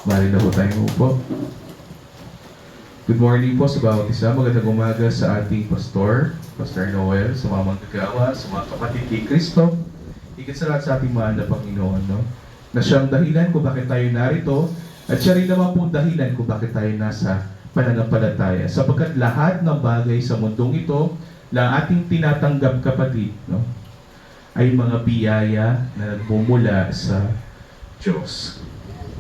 Mali na po tayong upo. Good morning po sa bawat isa. Magandang umaga sa ating pastor, Pastor Noel, sa mga manggagawa, sa mga kapatid kay Kristo. Higit sa lahat sa ating mahal na Panginoon, no? Na siyang dahilan kung bakit tayo narito, at siya rin naman po dahilan kung bakit tayo nasa pananampalataya. Sapagkat lahat ng bagay sa mundong ito, na ating tinatanggap kapatid, no? Ay mga biyaya na nagmumula sa Diyos.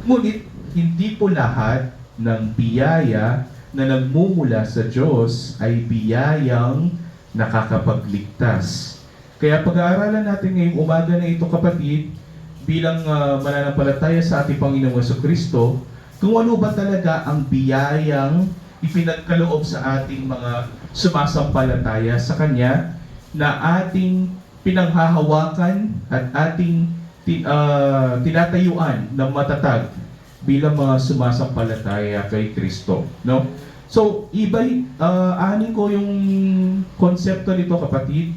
Ngunit, hindi po lahat ng biyaya na nagmumula sa Diyos ay biyayang nakakapagligtas. Kaya pag-aaralan natin ngayong umaga na ito, kapatid, bilang mananampalataya sa ating Panginoong Jesucristo, kung ano ba talaga ang biyayang ipinagkaloob sa ating mga sumasampalataya sa Kanya na ating pinanghahawakan at ating tinatayuan ng matatag bilang mga sumasampalataya kay Kristo, no? So, anin ko yung konsepto nito, kapatid.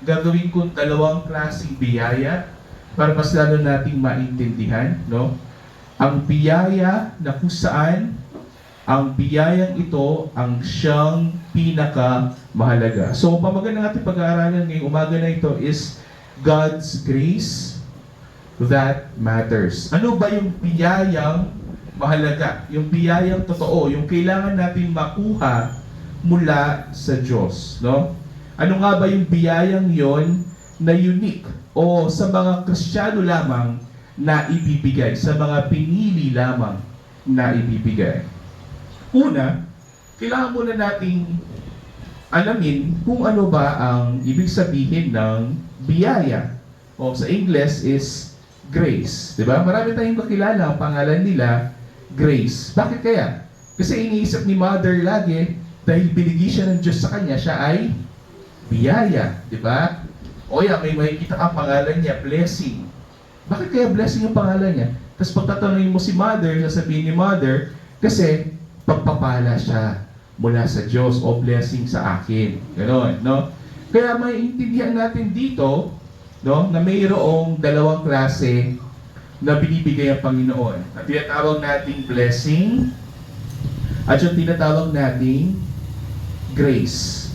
Gagawin ko dalawang klaseng biyaya para mas lalo nating maintindihan, no? Ang biyaya na kung saan ang biyayang ito ang siyang pinaka-mahalaga. So, pamagat ng ating pag-aaralan ngayong umaga na ito is God's grace that matters. Ano ba yung biyayang mahalaga? Yung biyayang totoo, yung kailangan natin makuha mula sa Diyos, no? Ano nga ba yung biyayang yon na unique o sa mga Kristiyano lamang na ibibigay, sa mga pinili lamang na ibibigay? Una, kailangan muna nating alamin kung ano ba ang ibig sabihin ng biyaya. O sa English is grace, di ba? Marami tayong kakilala, ang pangalan nila, Grace. Bakit kaya? Kasi iniisip ni Mother lagi, dahil binigay siya ng Diyos sa kanya, siya ay biyaya, di ba? O yan, may makikita kang pangalan niya, Blessing. Bakit kaya Blessing yung pangalan niya? Tapos pagtatanungin mo si Mother, sasabihin ni Mother, kasi pagpapala siya mula sa Diyos o blessing sa akin. Ganon, no? Kaya maiintindihan natin dito, no, na mayroong dalawang klase na binibigay ang Panginoon. At tinatawag nating blessing at yung tinatawag nating grace.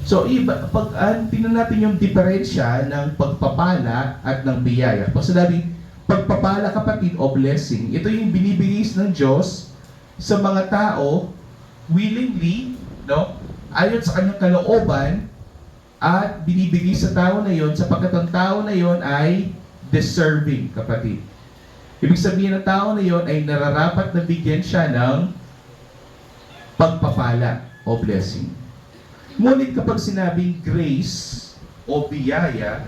So, pag tingnan natin yung diferensya ng pagpapala at ng biyaya. Pag sinabi, pagpapala, kapatid, o blessing, ito yung binibigay ng Diyos sa mga tao willingly, no, ayon sa kanyang kalooban, at binibigay sa tao na yon sapagkat ang tao na yon ay deserving, kapatid. Ibig sabihin ng tao na yon ay nararapat na bigyan siya ng pagpapala o blessing. Ngunit kapag sinabing grace o biyaya,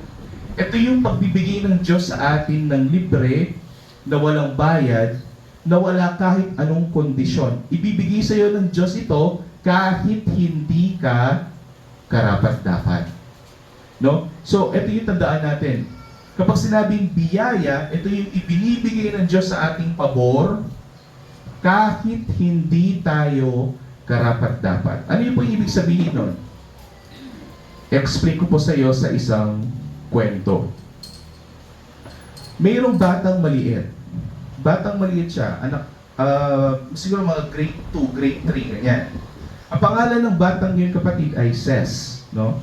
ito yung pagbibigay ng Diyos sa atin ng libre, na walang bayad, na wala kahit anong kondisyon. Ibibigay sa iyo ng Diyos ito kahit hindi ka karapat-dapat. No? So, ito yung tandaan natin. Kapag sinabing biyaya, ito yung ibinibigay ng Diyos sa ating pabor kahit hindi tayo karapat-dapat. Ano yung po yung ibig sabihin nun? Explain ko po sa iyo sa isang kwento. Mayroong batang maliit. Batang maliit siya, anak, siguro mga grade 2, grade 3, ganyan. Ang pangalan ng batang yun, kapatid, ay Ses, no?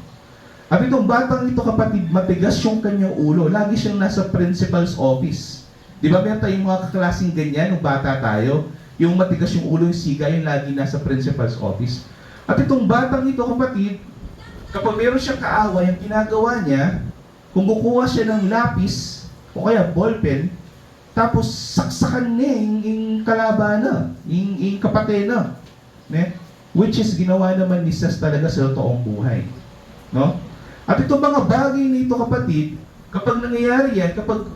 At itong batang ito, kapatid, matigas yung kanyang ulo. Lagi siyang nasa principal's office. Di ba meron tayong mga kaklaseng ganyan nung bata tayo? Yung matigas yung ulo, yung siga, yung lagi nasa principal's office. At itong batang ito, kapatid, kapag meron siyang kaaway, ang ginagawa niya, kung kukuha siya ng lapis, o kaya ballpen, tapos saksakan niya yung kalaban yung kapatid na. Ne? Which is ginawa naman ni Ses talaga sa totoong buhay. No? At itong mga bagay nito, kapatid, kapag nangyayari yan, kapag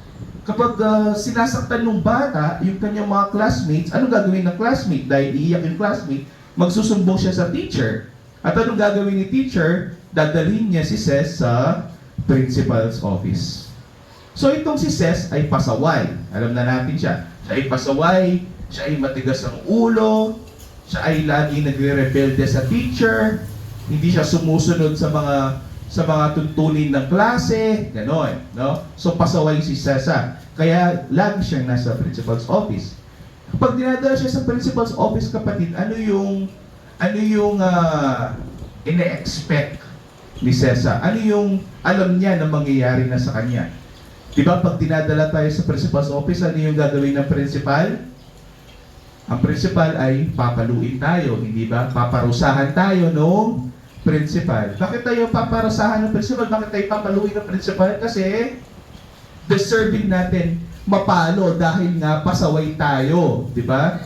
sinasaktan ng bata, yung kanyang mga classmates, anong gagawin ng classmate? Dahil iiyak yung classmate, magsusumbong siya sa teacher. At anong gagawin ni teacher? Dadalhin niya si Ses sa principal's office. So itong si Ses ay pasaway. Alam na natin siya. Siya ay pasaway, siya ay matigas ang ulo, siya ay lagi nagre-rebelde sa teacher, hindi siya sumusunod sa mga tuntunin ng klase, gano'n, no? So pasaway si Ses. Kaya lagi siyang nasa principal's office. Kapag dinadala siya sa principal's office, kapatid, ano yung ine-expect ni Cesar? Ano yung alam niya na mangyayari na sa kanya? Di ba, pag dinadala tayo sa principal's office, ano yung gagawin ng principal? Ang principal ay papaluin tayo, hindi ba? Paparusahan tayo nung principal. Bakit tayo paparusahan ng principal? Bakit tayo papaluin ng principal? Kasi deserving natin mapalo dahil nga pasaway tayo, di ba?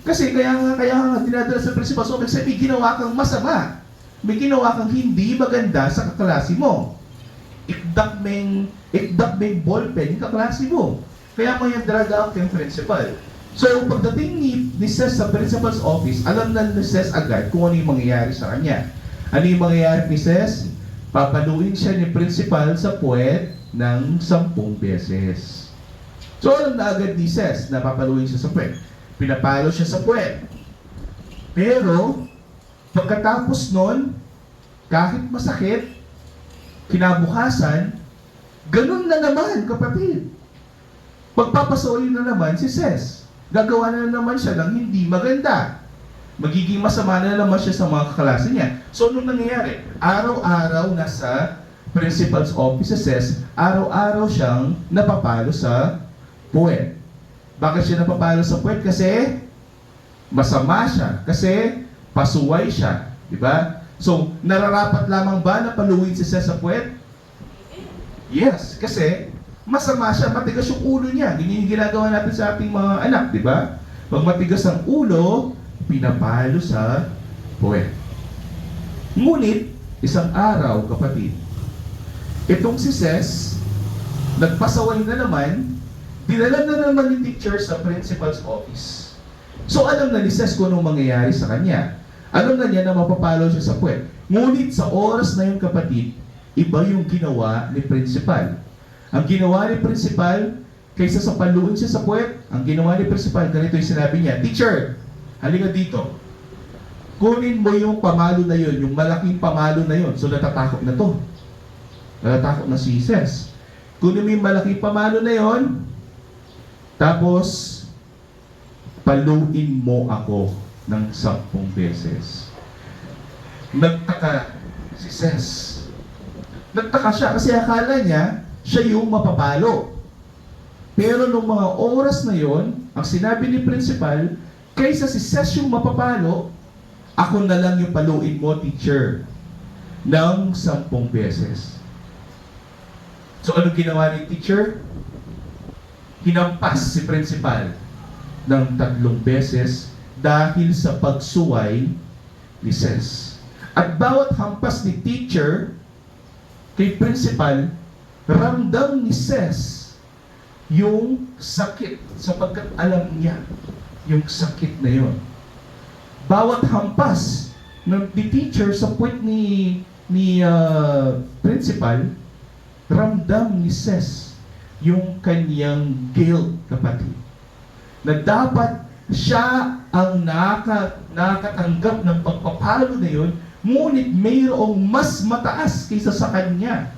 Kasi kaya nga dinadala sa principal's office, may ginawa kang masama. May ginawa kang hindi maganda sa kaklase mo. Ikdak meng ballpen yung kaklase mo. Kaya mo yung drag out yung principal. So, pagdating ni Ces sa principal's office, alam na ni Ces agad kung ano yung mangyayari sa kanya. Ano yung mangyayari ni Ces? Papaluin siya ni principal sa puwet ng 10 beses. So, alam na agad ni Ces na papaluin siya sa puwet. Pinapalo siya sa puwet. Pero, pagkatapos nun, kahit masakit, kinabukasan, ganun na naman, kapatid. Pagpapasaway na naman si Ces. Gagawa na naman siya ng hindi maganda. Magiging masama na naman siya sa mga kaklase niya. So, anong nangyayari? Araw-araw nasa principal's office si Ces, araw-araw siyang napapalo sa puwet. Bakit siya napapalo sa puwet? Kasi masama siya. Kasi pasuway siya. Diba? So, nararapat lamang ba na paluin si Ces sa puwet? Yes, kasi masama siya, matigas yung ulo niya. Ganyan yung ginagawa natin sa ating mga anak, di ba? Pag matigas ang ulo, pinapalo sa puwet. Ngunit, isang araw, kapatid, itong si Ces, nagpasaway na naman, dinala na naman ni teacher sa principal's office. So, alam na ni Ces kung anong mangyayari sa kanya. Alam na niya na mapapalo siya sa puwet. Ngunit sa oras na yun, kapatid, iba yung ginawa ni principal. Ang ginawa ni principal, kaysa sa paluin siya sa puwet, ang ginawa ni principal, ganito yung sinabi niya, "Teacher, halika dito. Kunin mo yung pamalo na yun, yung malaking pamalo na yun." So natatakot na to. Natatakot na si Ces. Kunin mo yung malaking pamalo na yun, tapos paluin mo ako ng 10 beses. Nagtaka si Ces. Nagtaka siya kasi akala niya siya yung mapapalo. Pero nung mga oras na yon, ang sinabi ni principal, kaysa si Ces yung mapapalo, ako na lang yung paluin mo, teacher, ng 10 beses. So ano ginawa ni teacher? Hinampas si principal ng 3 beses dahil sa pagsuway ni Ces. At bawat hampas ni teacher kay principal, ramdam ni Ces yung sakit sapagkat alam niya yung sakit na yon. Bawat hampas ng teacher sa puwet ni principal, ramdam ni Ces yung kanyang guilt, kapatid. Na dapat siya ang nakatanggap ng pagpapalo na yun, ngunit mayroong mas mataas kaysa sa kanya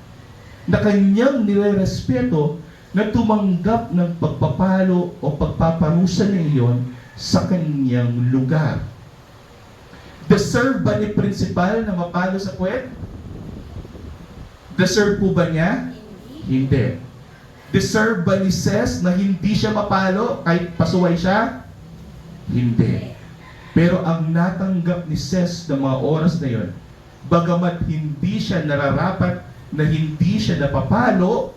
na kanyang nilerespeto na tumanggap ng pagpapalo o pagpaparusa na iyon sa kanyang lugar. Deserve ba ni principal na mapalo sa puwet? Deserve po ba niya? Hindi. Deserve ba ni Ces na hindi siya mapalo kahit pasuway siya? Hindi. Pero ang natanggap ni Ces ng mga oras na yon, bagamat hindi siya nararapat na hindi siya napapalo,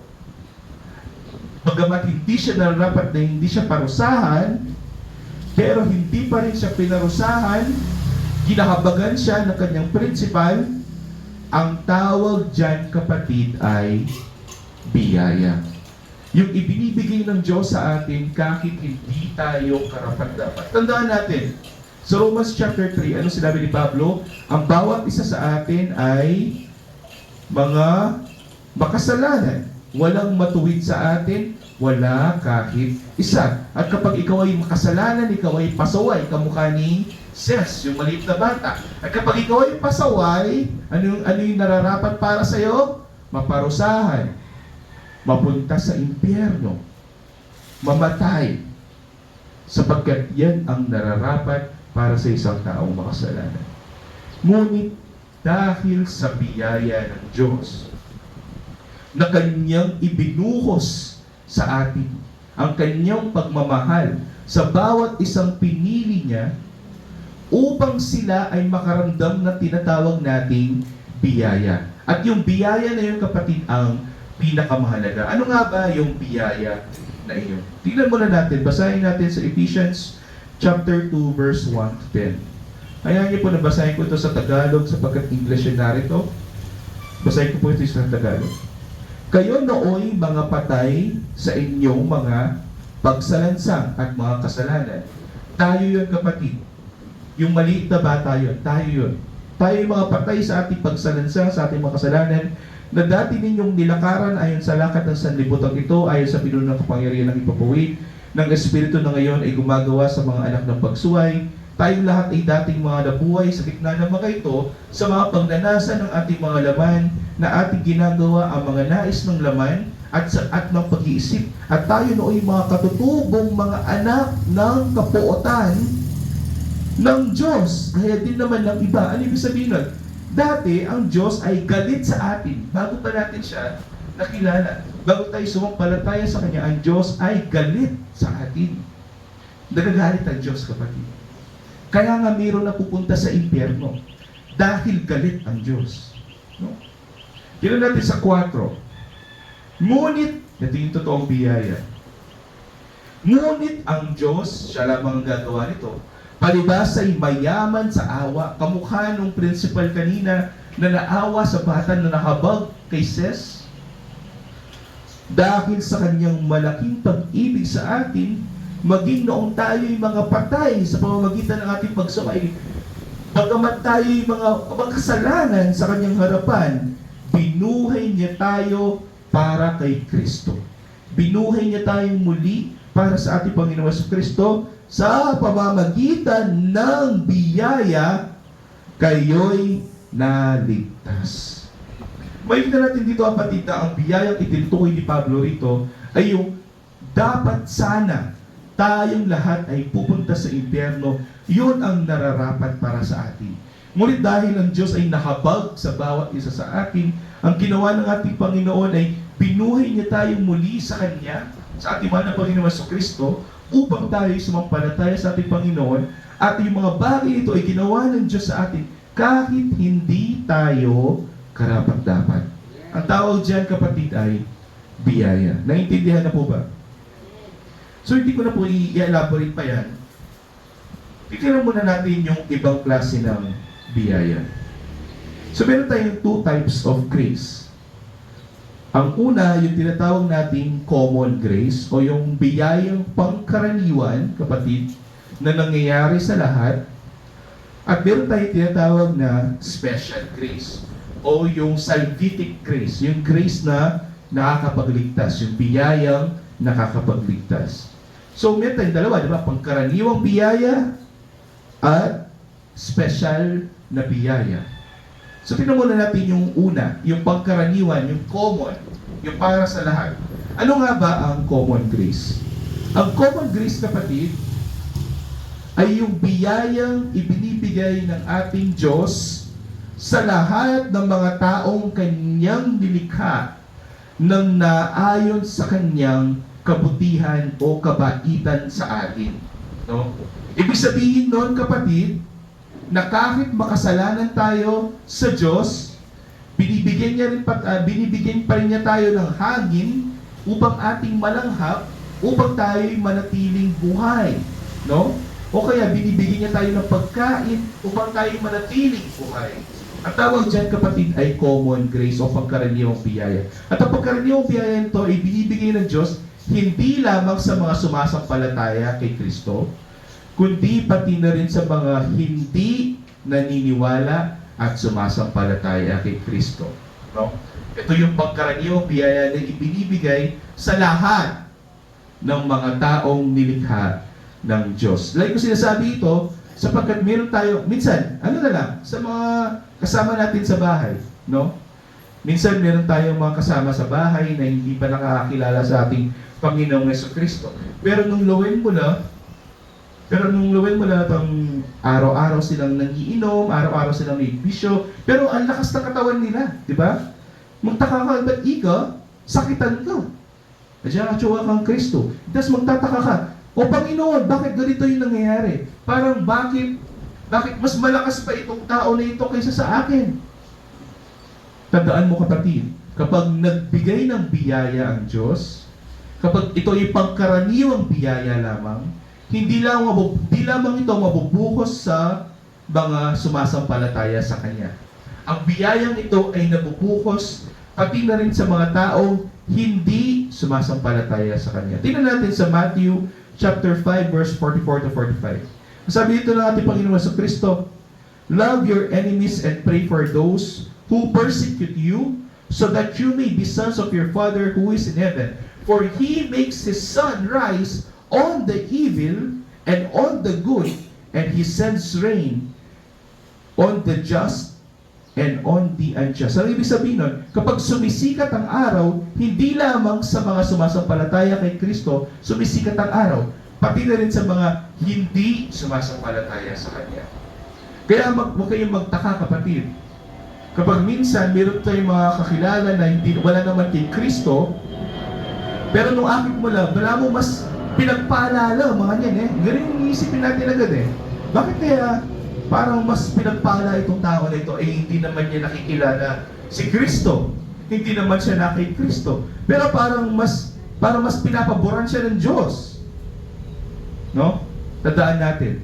bagamat hindi siya nararapat na hindi siya parusahan, pero hindi pa rin siya pinarusahan, ginahabagan siya ng kanyang principal. Ang tawag dyan, kapatid, ay biyaya. Yung ibinibigay ng Diyos sa atin kahit hindi tayo karapat-dapat. Tandaan natin, sa Romans chapter 3, ano sinabi ni Pablo? Ang bawat isa sa atin ay mga makasalanan. Walang matuwid sa atin, wala kahit isa. At kapag ikaw ay makasalanan, ikaw ay pasaway, kamukha ni Ces, yung maliit na bata. At kapag ikaw ay pasaway, ano yung nararapat para sa'yo? Maparusahan, mapunta sa impyerno, mamatay. sapagkat yan ang nararapat para sa isang taong makasalanan. Ngunit dahil sa biyaya ng Diyos na Kanyang ibinuhos sa atin, ang Kanyang pagmamahal sa bawat isang pinili niya upang sila ay makaramdam na tinatawag nating biyaya. At yung biyaya na yun, kapatid, ang pinakamahalaga. Ano nga ba yung biyaya na iyon? Tingnan muna natin, basahin natin sa Ephesians chapter 2, verse 1 to 10. Kaya niyo po nabasahin ko ito sa Tagalog sapagkat English yung narito. Basahin ko po ito sa Tagalog. Kayo nooy mga patay sa inyong mga pagsalansang at mga kasalanan. Tayo yun, kapatid. Yung maliit na bata yun, tayo yun. Tayo yung mga patay sa ating pagsalansang, sa ating mga kasalanan, na dati ninyong nilakaran ayon sa lakad ng sanlibutan ito, ayon sa pinuno ng kapangyarihan ng ipapuwid, ng Espiritu na ngayon ay gumagawa sa mga anak ng pagsuway. Tayong lahat ay dating mga nabuhay sa gitna ng mga ito sa mga pagnanasa ng ating mga laman na ating ginagawa ang mga nais ng laman at ng pag-iisip. At tayo nooy mga katutubong mga anak ng kapuotan ng Diyos. Kaya din naman ng iba. Ano ibig sabihin nun? Dati, ang Diyos ay galit sa atin. Bago pa natin siya nakilala. Bago tayo sumampalataya sa Kanya, ang Diyos ay galit sa atin. Nagagalit ang Diyos, kapatid. Kaya nga mayroon na pupunta sa impyerno. Dahil galit ang Diyos. No? Tignan natin sa 4. Ngunit, ito yung totoong biyaya. Ngunit ang Diyos, siya lamang ang gagawa nito, palibas ay mayaman sa awa, kamukha nung principal kanina na naawa sa bata na nahabag kay Ses. Dahil sa kanyang malaking pag-ibig sa atin, maging noong tayo'y mga patay sa pamamagitan ng ating pagsumay, bagamat tayo'y mga kasalanan sa kanyang harapan, binuhay niya tayo para kay Kristo. Binuhay niya tayong muli para sa ating Panginoon Kristo. Sa pamamagitan ng biyaya, kayo'y naligtas. Makikita natin dito, kapatid, na ang biyayang itinutukoy ni Pablo rito ay yung dapat sana tayong lahat ay pupunta sa impyerno. Yun ang nararapat para sa atin. Ngunit dahil ang Diyos ay nahabag sa bawat isa sa atin, ang ginawa ng ating Panginoon ay binuhay niya tayong muli sa Kanya, sa ating mahal na Panginoon Kristo, upang tayo sumampalataya sa ating Panginoon, at yung mga bagay ito ay ginawa ng Diyos sa atin kahit hindi tayo karapat-dapat. Ang tawag dyan, kapatid, ay biyaya. Naintindihan na po ba? So hindi ko na po i-elaborate pa yan. Tignan muna natin yung ibang klase ng biyaya. So meron tayong 2 types of grace. Ang una, yung tinatawag nating common grace o yung biyayang pangkaraniwan, kapatid, na nangyayari sa lahat. At meron tayong tinatawag na special grace o yung salvific grace, yung grace na nakakapagligtas, yung biyayang nakakapagligtas. So meron tayong dalawa, di ba? Pangkaraniwang biyaya at special na biyaya. So, tingnan muna natin yung una, yung pangkaraniwan, yung common, yung para sa lahat. Ano nga ba ang common grace? Ang common grace, kapatid, ay yung biyayang ibinibigay ng ating Diyos sa lahat ng mga taong Kanyang nilikha nang naayon sa Kanyang kabutihan o kabaitan sa atin. No? Ibig sabihin nun, kapatid, na kahit makasalanan tayo sa Diyos, binibigyan pa rin niya tayo ng hangin upang ating malanghap, upang tayo'y manatiling buhay. No? O kaya binibigyan niya tayo ng pagkain upang tayo'y manatiling buhay. Ang tawag dyan, kapatid, ay common grace o pangkaraniwang biyaya. At ang pangkaraniwang biyaya nito ay binibigay ng Diyos hindi lamang sa mga sumasampalataya kay Kristo, kundi pati na rin sa mga hindi naniniwala at sumasampalataya kay Kristo. No? Ito yung pangkaraniwang biyaya na ibinibigay sa lahat ng mga taong nilikha ng Diyos. Like ko sinasabi ito, sapagkat meron tayo, minsan, ano na lang, sa mga kasama natin sa bahay, no? Minsan meron tayong mga kasama sa bahay na hindi pa nakakakilala sa ating Panginoong Kristo. Pero nung lawin mo na, Pero nung luwin mo lahat ang araw-araw silang nangiinom, araw-araw silang may bisyo, pero ang lakas ng katawan nila, di ba? Magtaka ka, ba't ika? Sakitan ka. Kaya atsuwa kang Kristo. Tapos magtataka ka, o Panginoon, bakit ganito yung nangyayari? Parang bakit mas malakas pa itong tao na ito kaysa sa akin? Tandaan mo kapatid, kapag nagbigay ng biyaya ang Diyos, kapag ito ay pangkaraniwang biyaya lamang, hindi lamang ito mabubuhos sa mga sumasampalataya sa Kanya. Ang biyayang ito ay nabubuhos pati na rin sa mga taong hindi sumasampalataya sa Kanya. Tingnan natin sa Matthew chapter 5 verse 44 to 45. Sabi dito ng ating Panginoon sa Kristo, "Love your enemies and pray for those who persecute you, so that you may be sons of your Father who is in heaven. For He makes His sun rise on the evil and on the good, and He sends rain on the just and on the unjust." Ang ibig sabihin nun, kapag sumisikat ang araw, hindi lamang sa mga sumasampalataya kay Kristo, sumisikat ang araw, pati na rin sa mga hindi sumasampalataya sa Kanya. Kaya huwag kayong magtaka, kapatid. Kapag minsan, meron tayong mga kakilala na wala naman kay Kristo, pero nung akit mo lang, wala mo mas pinagpaalala, mga yan Ganun yung iisipin natin agad Bakit kaya parang mas pinagpala itong tao na ito, hindi naman niya nakikilala si Kristo. Hindi naman siya na kay Kristo. Pero parang mas pinapaboran siya ng Diyos. No? Tandaan natin,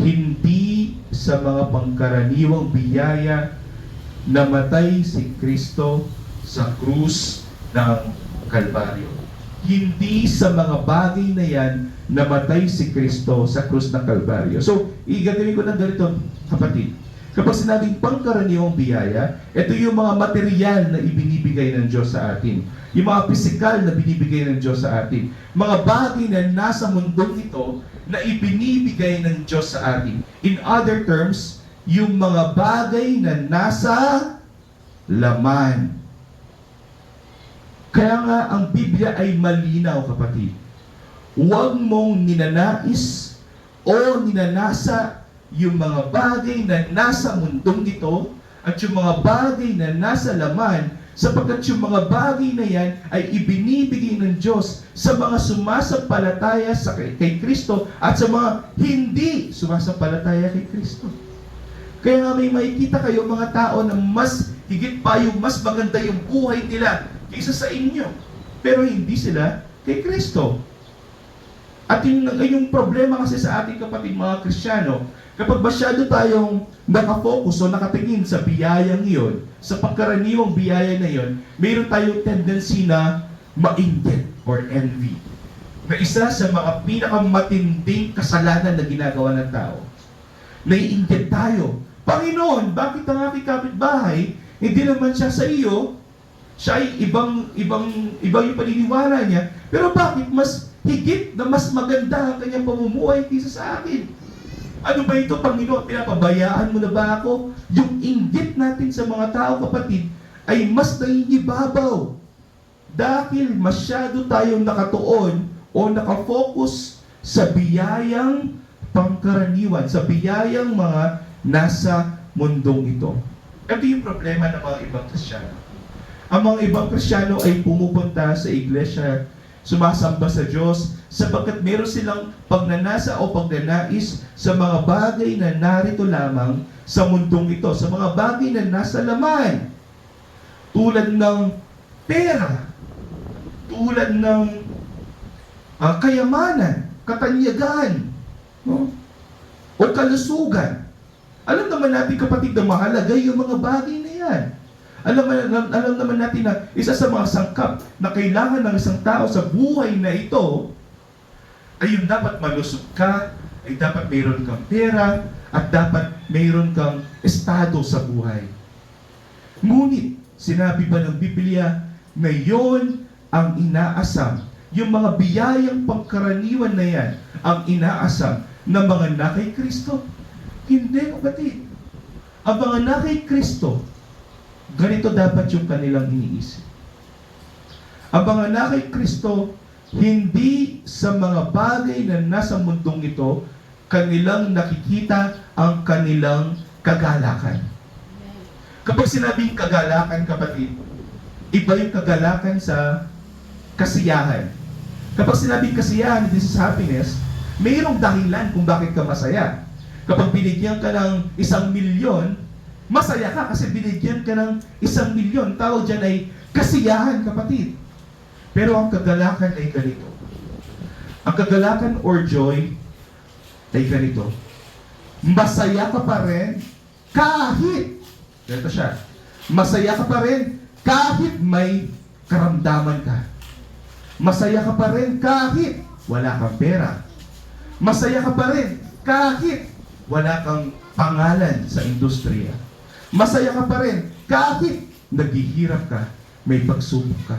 hindi sa mga pangkaraniwang biyaya namatay si Kristo sa krus ng Kalbaryo. Hindi sa mga bagay na yan namatay si Kristo sa krus ng Kalbaryo. So, igagawin ko ng ganito, kapatid. Kapag sinabing pangkaraniwang biyaya, ito yung mga material na ibinibigay ng Diyos sa atin. Yung mga pisikal na binibigay ng Diyos sa atin. Mga bagay na nasa mundong ito na ibinibigay ng Diyos sa atin. In other terms, yung mga bagay na nasa laman. Kaya nga ang Biblia ay malinaw, kapatid. Huwag mong ninanais o ninanasa yung mga bagay na nasa mundong ito at yung mga bagay na nasa laman, sapagkat yung mga bagay na yan ay ibinibigay ng Diyos sa mga sumasampalataya kay Kristo at sa mga hindi sumasampalataya kay Kristo. Kaya nga may makikita kayo mga tao na mas higit pa yung mas maganda yung buhay nila kaysa sa inyo. Pero hindi sila kay Kristo. At yung problema kasi sa ating kapatid mga Kristiyano, kapag masyado tayong nakafocus o nakatingin sa biyayang iyon, sa pagkaraniwang biyaya na iyon, mayroon tayong tendency na mainggit or envy. Na isa sa mga pinakamatinding kasalanan na ginagawa ng tao. Naiinggit tayo. Panginoon, bakit ang aking kapitbahay, hindi naman siya sa iyo, siya ay ibang yung paniniwala niya, pero bakit mas higit na mas maganda ang kanyang pamumuhay kaysa sa akin? Ano ba ito, Panginoon? Pinapabayaan mo na ba ako? Yung inggit natin sa mga tao, kapatid, ay mas nangingibabaw. Dahil masyado tayong nakatuon o nakafocus sa biyayang pangkaraniwan, sa biyayang mga nasa mundong ito. Ito yung problema ng mga ibang Kristiyano. Ang mga ibang Kristiyano ay pumupunta sa iglesia, sumasamba sa Diyos, sapagkat meron silang pagnanasa o pagnanais sa mga bagay na narito lamang sa mundong ito, sa mga bagay na nasa laman. Tulad ng pera, tulad ng kayamanan, katanyagan, no? O kalusugan. Alam naman natin, kapatid, na mahalaga yung mga bagay na yan. Alam naman natin na isa sa mga sangkap na kailangan ng isang tao sa buhay na ito ay yung dapat malusog ka, ay dapat mayroon kang pera, at dapat mayroon kang estado sa buhay. Ngunit, sinabi ba ng Biblia na yon ang inaasam, yung mga biyayang pangkaraniwan na yan, ang inaasam ng mga na kay Kristo? Hindi, kapatid. Ang mga na kay Kristo, ganito dapat yung kanilang iniisip. Ang mga na kay Kristo, hindi sa mga bagay na nasa mundong ito kanilang nakikita ang kanilang kagalakan. Kapag sinabing kagalakan, kapatid, iba yung kagalakan sa kasiyahan. Kapag sinabing kasiyahan, this is happiness, mayroong dahilan kung bakit ka masaya. Kapag binigyan ka ng 1,000,000, masaya ka kasi binigyan ka ng 1,000,000. Tawag dyan ay kasiyahan, kapatid. Pero ang kagalakan ay ganito. Ang kagalakan or joy ay ganito. Masaya ka pa rin kahit, ganito siya, masaya ka pa rin kahit may karamdaman ka. Masaya ka pa rin kahit wala kang pera. Masaya ka pa rin kahit wala kang pangalan sa industriya. Masaya ka pa rin kahit naghihirap ka, may pagsubok ka.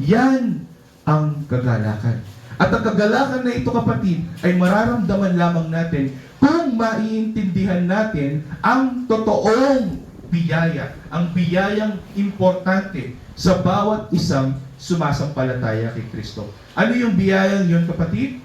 Yan ang kagalakan. At ang kagalakan na ito, kapatid, ay mararamdaman lamang natin kung maiintindihan natin ang totoong biyaya, ang biyayang importante sa bawat isang sumasampalataya kay Kristo. Ano yung biyayang yun, kapatid?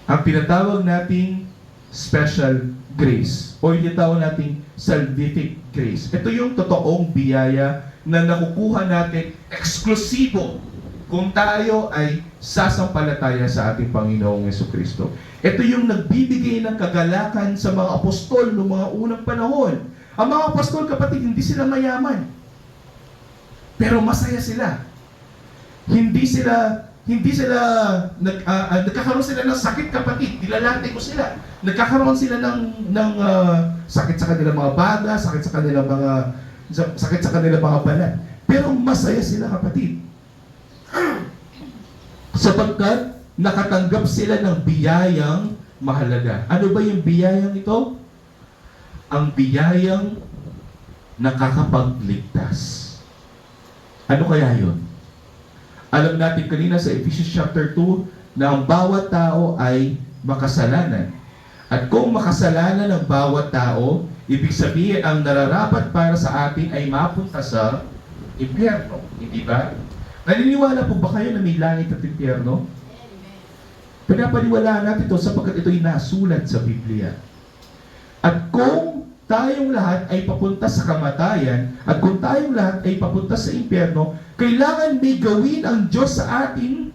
Ang pinatawag nating special grace o yung tinatawag nating salvific grace. Ito yung totoong biyaya na nakukuha natin eksklusibo kung tayo ay sasampalataya sa ating Panginoong Jesucristo. Ito yung nagbibigay ng kagalakan sa mga apostol noong mga unang panahon. Ang mga apostol, kapatid, hindi sila mayaman. Pero masaya sila. Nagkakaroon sila ng sakit, kapatid. Nilalate ko sila. Nagkakaroon sila ng sakit sa kanilang mga baga, sakit sa kanilang mga balat. Pero masaya sila, kapatid. Sapagkat nakatanggap sila ng biyayang mahalaga. Ano ba yung biyayang ito? Ang biyayang nakakapagligtas. Ano kaya yun? Alam natin kanina sa Ephesians chapter 2 na ang bawat tao ay makasalanan. At kung makasalanan ang bawat tao, ibig sabihin ang nararapat para sa atin ay mapunta sa impyerno. Hindi ba? Naniniwala po ba kayo na may langit at impyerno? Pinapaniwalaan natin ito sapagkat ito'y nasulat sa Biblia. At kung tayong lahat ay papunta sa kamatayan, at kung tayong lahat ay papunta sa impyerno, kailangan may gawin ang Diyos sa atin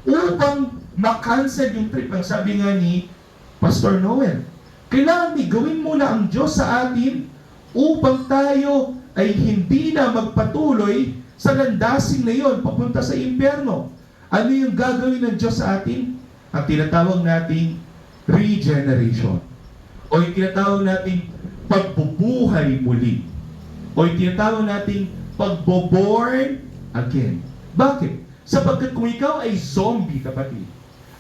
upang makancel yung trip. Ang sabi nga ni Pastor Noel, kailangan may gawin muna ang Diyos sa atin upang tayo ay hindi na magpatuloy sa landasing na yon papunta sa impyerno. Ano yung gagawin ng Diyos sa atin? Ang tinatawag nating regeneration. O yung tinatawag nating pagbubuhay muli. O yung tinatawag nating pagbo-born again. Bakit? Sapagkat kung ikaw ay zombie, kapatid,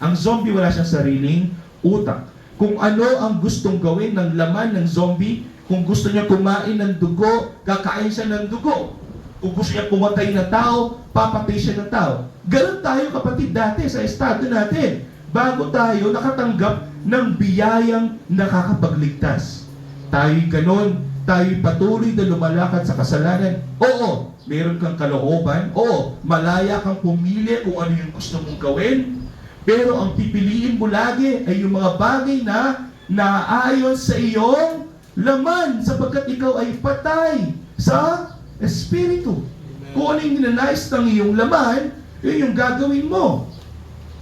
ang zombie wala siyang sariling utak. Kung ano ang gustong gawin ng laman ng zombie, kung gusto niya kumain ng dugo, kakain siya ng dugo. Kung gusto niya pumatay ng tao, papatay siya ng tao. Ganun tayo, kapatid, dati sa estado natin. Bago tayo nakatanggap ng biyayang nakakapagligtas. Tayo'y ganon, tayo'y patuloy na lumalakad sa kasalanan. Oo, meron kang kalooban. Oo, malaya kang pumili kung ano yung gusto mong gawin. Pero ang pipiliin mo lagi ay yung mga bagay na naayon sa iyong laman sapagkat ikaw ay patay sa Espiritu. Kung ano yung ninanais ng iyong laman, yun yung gagawin mo.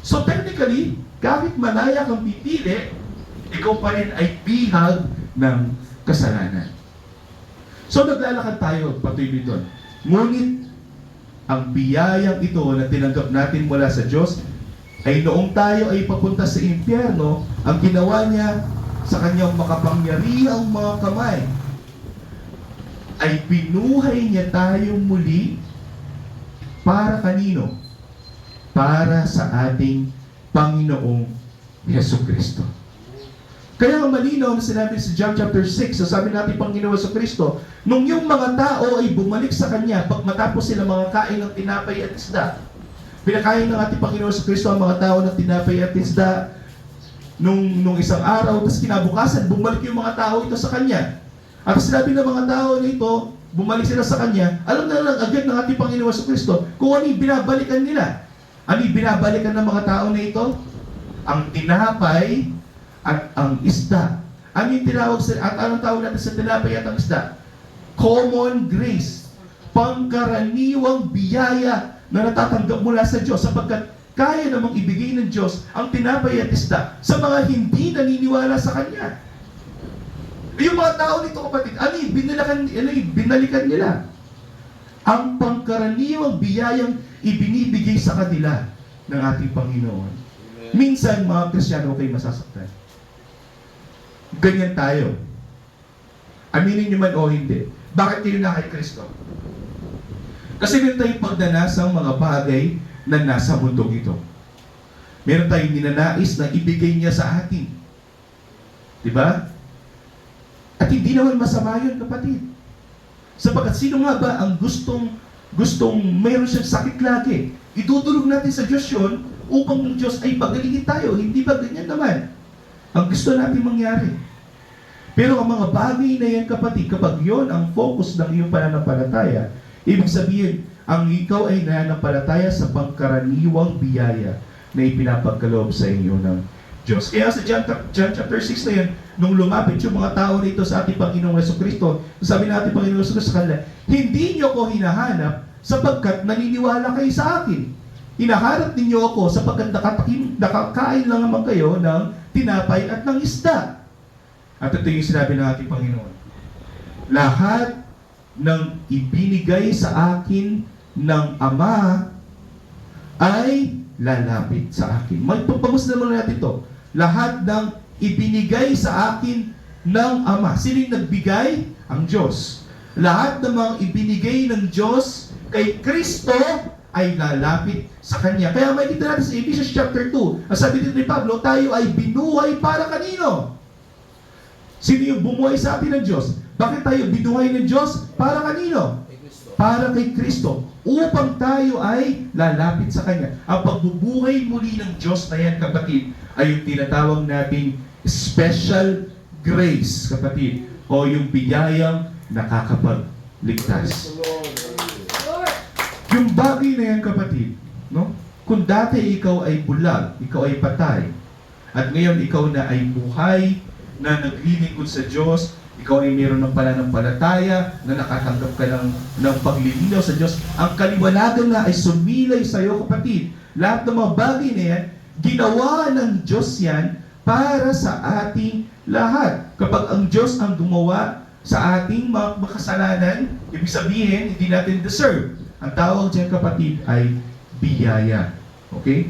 So technically, kahit malaya kang pipili, ikaw pa rin ay bihag ng kasalanan. So naglalakad tayo patuloy doon. Ngunit, ang biyayang ito na tinanggap natin mula sa Diyos, ay noong tayo ay papunta sa impyerno, ang ginawa niya sa kanyang makapangyarihang mga kamay, ay binuhay niya tayo muli para kanino? Para sa ating Panginoong Jesucristo. Kaya ang malinaw na sinabi sa John chapter 6, sabi natin Panginoong Jesucristo, nung yung mga tao ay bumalik sa Kanya, matapos sila mga kain ng tinapay at isda, pinakain ng ating Panginoong Jesucristo ang mga tao ng tinapay at isda nung isang araw, tapos kinabukasan, bumalik yung mga tao ito sa Kanya. At sinabi ng mga tao nito, bumalik sila sa Kanya, alam na lang agad ng ating Panginoon Jesucristo kung ano yung binabalikan nila. Ano yung binabalikan ng mga tao na ito? Ang tinapay at ang isda. Ano yung tinawag at anong tawag natin sa tinapay at ang isda? Common grace. Pangkaraniwang biyaya na natatanggap mula sa Diyos sapagkat kaya namang ibigay ng Diyos ang tinapay at isda sa mga hindi naniniwala sa Kanya. Yung mga tao nito, kapatid, binalikan nila ang pangkaraniwang biyayang ibinibigay sa kanila ng ating Panginoon. Minsan, mga Kristiyano, kayo masasaktan. Ganyan tayo. Aminin nyo man o hindi. Bakit kayo na kay Kristo? Kasi meron tayong pagdanasang mga bagay na nasa mundong ito. Meron tayong ninanais na ibigay niya sa atin. Diba? At hindi naman masama yun, kapatid. Sapagkat sino nga ba ang gustong mayroon siyang sakit lagi? Idudulog natin sa Diyos yun upang ng Diyos ay pagalingin tayo. Hindi ba ganyan naman ang gusto natin mangyari? Pero ang mga bagay na yan, kapatid, kapag yon ang focus ng iyong pananampalataya, ibig sabihin, ang ikaw ay nananampalataya sa pangkaraniwang biyaya na ipinapagkaloob sa inyo ng Diyos. Kaya sa John chapter 6 na yan, nung lumapit yung mga tao rito sa ating Panginoong Jesucristo, sabi natin Panginoong Jesucristo sa kanila, hindi niyo ko hinahanap sapagkat naniniwala kayo sa akin. Hinahanap ninyo ako sapagkat nakakain lang naman kayo ng tinapay at ng isda. At ito yung sinabi ng ating Panginoon. Lahat ng ibinigay sa akin ng Ama ay lalapit sa akin. Magpapagus naman natin ito. Lahat ng ibinigay sa akin ng Ama. Sino yung nagbigay? Ang Diyos. Lahat ng mga ibinigay ng Diyos kay Kristo ay lalapit sa Kanya. Kaya makikita natin sa Ephesians chapter 2. Ang sabi dito ni Pablo, tayo ay binuhay para kanino? Sino yung bumuhay sa atin ng Diyos? Bakit tayo binuhay ng Diyos? Para kanino? Para kay Kristo. Upang tayo ay lalapit sa Kanya. Ang pagbubuhay muli ng Diyos na yan, kapatid, ay yung tinatawag nating special grace, kapatid, o yung biyayang nakakapagligtas. Yung bagay na yan, kapatid, no? Kung dati ikaw ay bulag, ikaw ay patay, at ngayon ikaw na ay buhay, na naglilingkod sa Diyos, ikaw ay mayroon ng pananampalataya, na nakatanggap ka ng paglilinaw sa Diyos, ang kaliwanagan na ay sumilay sa iyo, kapatid. Lahat ng mga bagay na yan, ginawa ng Diyos yan para sa ating lahat. Kapag ang Diyos ang gumawa sa ating mga makasalanan, ibig sabihin, hindi natin deserve. Ang tawag dyan, kapatid, ay biyaya. Okay?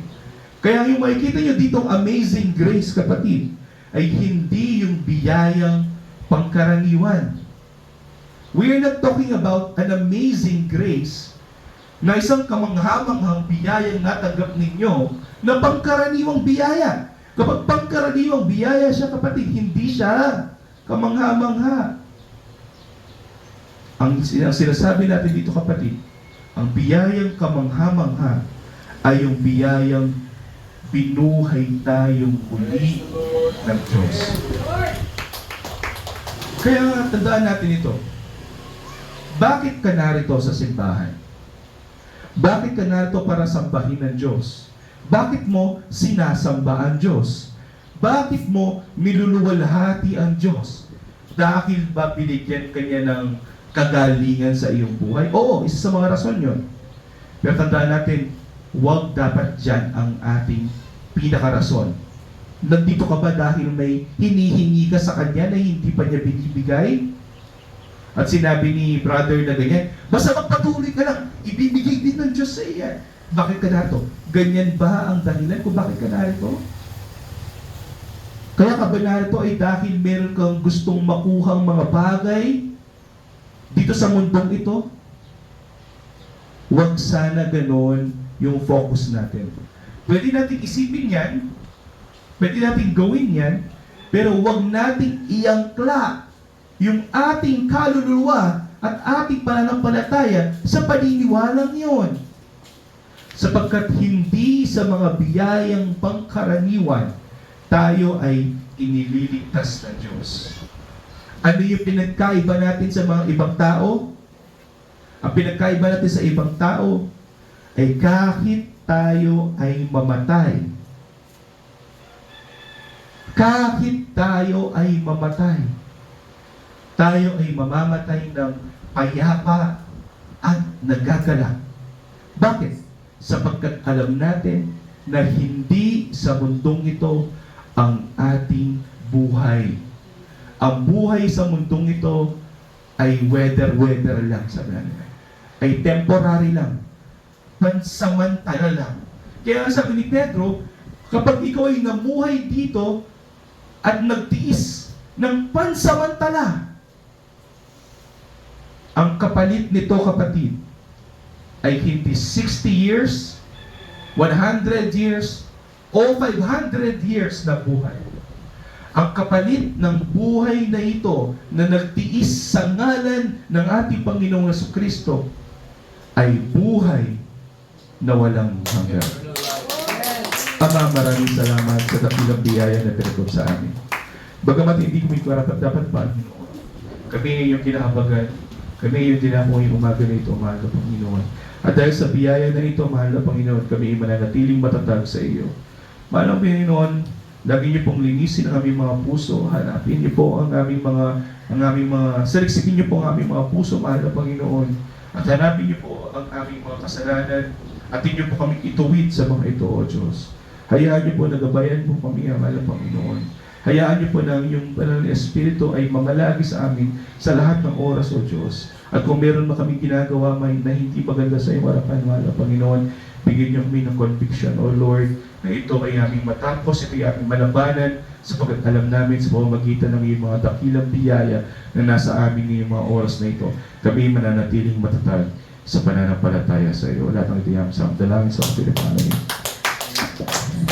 Kaya yung makikita nyo ditong amazing grace, kapatid, ay hindi yung biyayang pangkaraniwan. We are not talking about an amazing grace na isang kamanghamanghang biyayang natanggap ninyo na pangkaraniwang biyaya. Kapag pangkaraniwang biyaya siya, kapatid, hindi siya kamangha-mangha. Ang sinasabi natin dito, kapatid, ang biyayang kamangha-mangha ay yung biyayang binuhay tayong muli ng Diyos. Kaya tandaan natin ito. Bakit ka narito sa simbahan? Bakit ka narito para sambahin ng Diyos? Bakit mo sinasamba ang Diyos? Bakit mo niluluwalhati ang Diyos? Dahil ba binigyan ka niya ng kagalingan sa iyong buhay? Oo, isa sa mga rason yun. Pero tandaan natin, huwag dapat dyan ang ating pinakarason. Nandito ka ba dahil may hinihingi ka sa Kanya na hindi pa niya binibigay? At sinabi ni brother na ganyan, basta magpatuloy ka lang, ibibigay din ng Diyos sa iya. Bakit ka narito? Ganyan ba ang dahilan kung bakit ka narito? Kaya ka ba narito ay dahil meron kang gustong makuhang mga bagay dito sa mundong ito? Huwag sana ganon yung focus natin. Pwede natin isipin yan, pwede natin gawin yan, pero huwag nating iangkla yung ating kaluluwa at ating pananampalataya sa paniniwalang yon. Sapagkat hindi sa mga biyayang pangkaraniwan tayo ay inililigtas ng Diyos. Ano yung pinagkaiba natin sa mga ibang tao? Ang pinagkaiba natin sa ibang tao ay kahit tayo ay mamatay, kahit tayo ay mamatay, tayo ay mamamatay ng payapa at nagagalak. Bakit? Sapagkat alam natin na hindi sa mundong ito ang ating buhay. Ang buhay sa mundong ito ay weather lang, sabi natin. Ay temporary lang. Pansamantala lang. Kaya sabi ni Pedro, kapag ikaw ay namuhay dito at nagtiis ng pansamantala, ang kapalit nito, kapatid, ay hindi 60 years, 100 years, o 500 years na buhay. Ang kapalit ng buhay na ito na nagtiis sa ngalan ng ating Panginoong Jesucristo ay buhay na walang hanggan. Ama, maraming salamat sa dakilang biyaya na pinagod sa amin. Bagamat hindi kami karapat-dapat pa, kami ay iyong kinahabagan, kami ay iyong dinamo yung umaga na ito, mahal na Panginoon. At dahil sa biyaya na ito, mahal na Panginoon, kami ay mananatiling matatag sa iyo. Mahal na Panginoon, lagi niyo pong linisin ang aming mga puso, hanapin niyo po ang aming mga, saliksikin niyo po ang aming mga puso, mahal na Panginoon. At hanapin niyo po ang aming mga kasalanan, at niyo po kami ituwid sa mga ito, O Diyos. Hayaan niyo po, nagabayan po kami, mahal na Panginoon. Hayaan niyo po na yung banal na Espiritu ay mamalagi sa amin sa lahat ng oras, O Diyos. At kung meron na kami ginagawa na hindi maganda sa iyong harapan, mahal na Panginoon, bigyan niyo kami ng conviction, O Lord, na ito ay aming matapos, ito ay aming malabanan, sapagkat alam namin sa pamamagitan ng iyong mga dakilang biyaya na nasa amin ngayong mga oras na ito, kami mananatiling matatag sa pananampalataya sa iyo. Lahat ng ito ay aming sa dalangin sa Pilipinas.